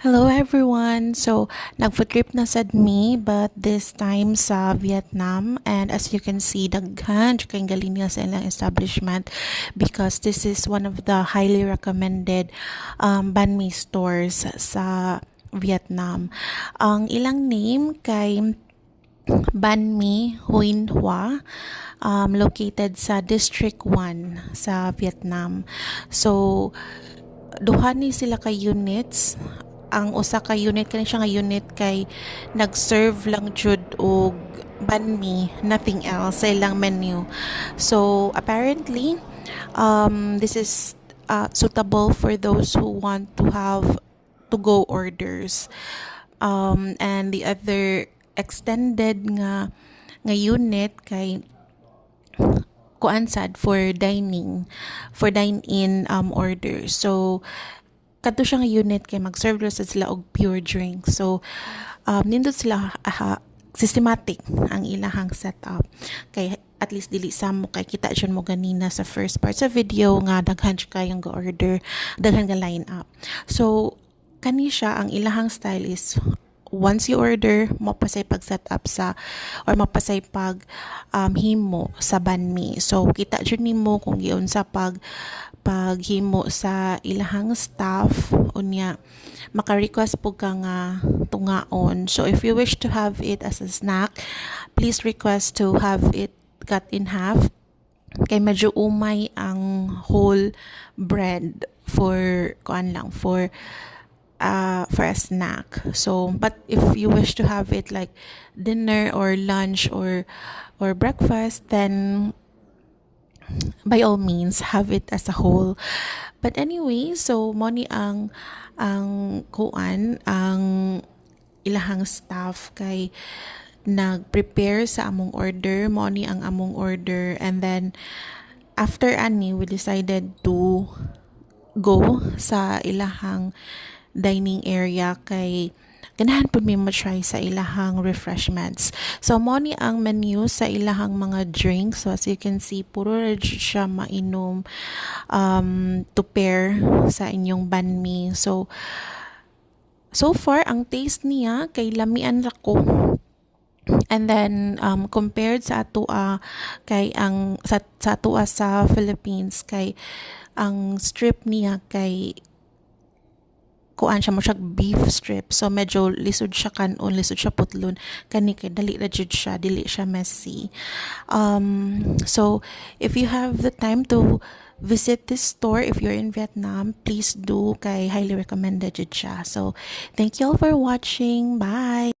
Hello everyone! So, nag-food trip na sad me but this time sa Vietnam, and as you can see, daghan kay galing niya sa ilang establishment because this is one of the highly recommended banh mi stores sa Vietnam. Ang ilang name kay Banh Mi Huyen Hoa, located sa District 1 sa Vietnam. So, duha ni sila ka units. Ang usa ka unit kani siya nga unit kay nag-serve lang jud og banh mi, nothing else sa ilang menu. So apparently this is suitable for those who want to have to go orders, and the other extended nga unit kay kuan sad for dine-in orders. So kadto siya nga unit kay mag-serve ra sad sila og pure drink. So nindot sila systematic ang ilahang setup kay at least dili sa mo kay kita jud mo ganina sa first part sa video nga daghan siya kayong ga-order, daghan nga line up. So kani siya ang ilahang style is once you order, mapasay pag set up sa or mapasay pag himo sa banh mi. So kita jud nimo kung giun sa paghimo sa ilahang staff unya maka-request po ka nga tungaon. So if you wish to have it as a snack, please request to have it cut in half kay medyo umay ang whole bread for kuan lang for a snack. So but if you wish to have it like dinner or lunch or breakfast, then by all means have it as a whole. But anyway, so mo ni ang kuan ang ilahang staff kay nag-prepare sa among order, mo ni ang among order, and then after ani we decided to go sa ilahang dining area kay ganahan pud mi ma-try sa ilahang refreshments. So mo ni ang menu sa ilahang mga drinks. So as you can see, puro ra jud siya mainom to pair sa inyong banh mi. So far ang taste niya kay lamian ra ko. And then compared sa atua kay ang sa atua sa Philippines kay ang strip niya kay kuan siya mo siya beef strip, so medyo lisod siya kanon, lisod siya putlon, kani kay dali ra jud siya, dili siya messy. So if you have the time to visit this store, if you're in Vietnam, please do, kay highly recommended jud siya. So thank you all for watching. Bye.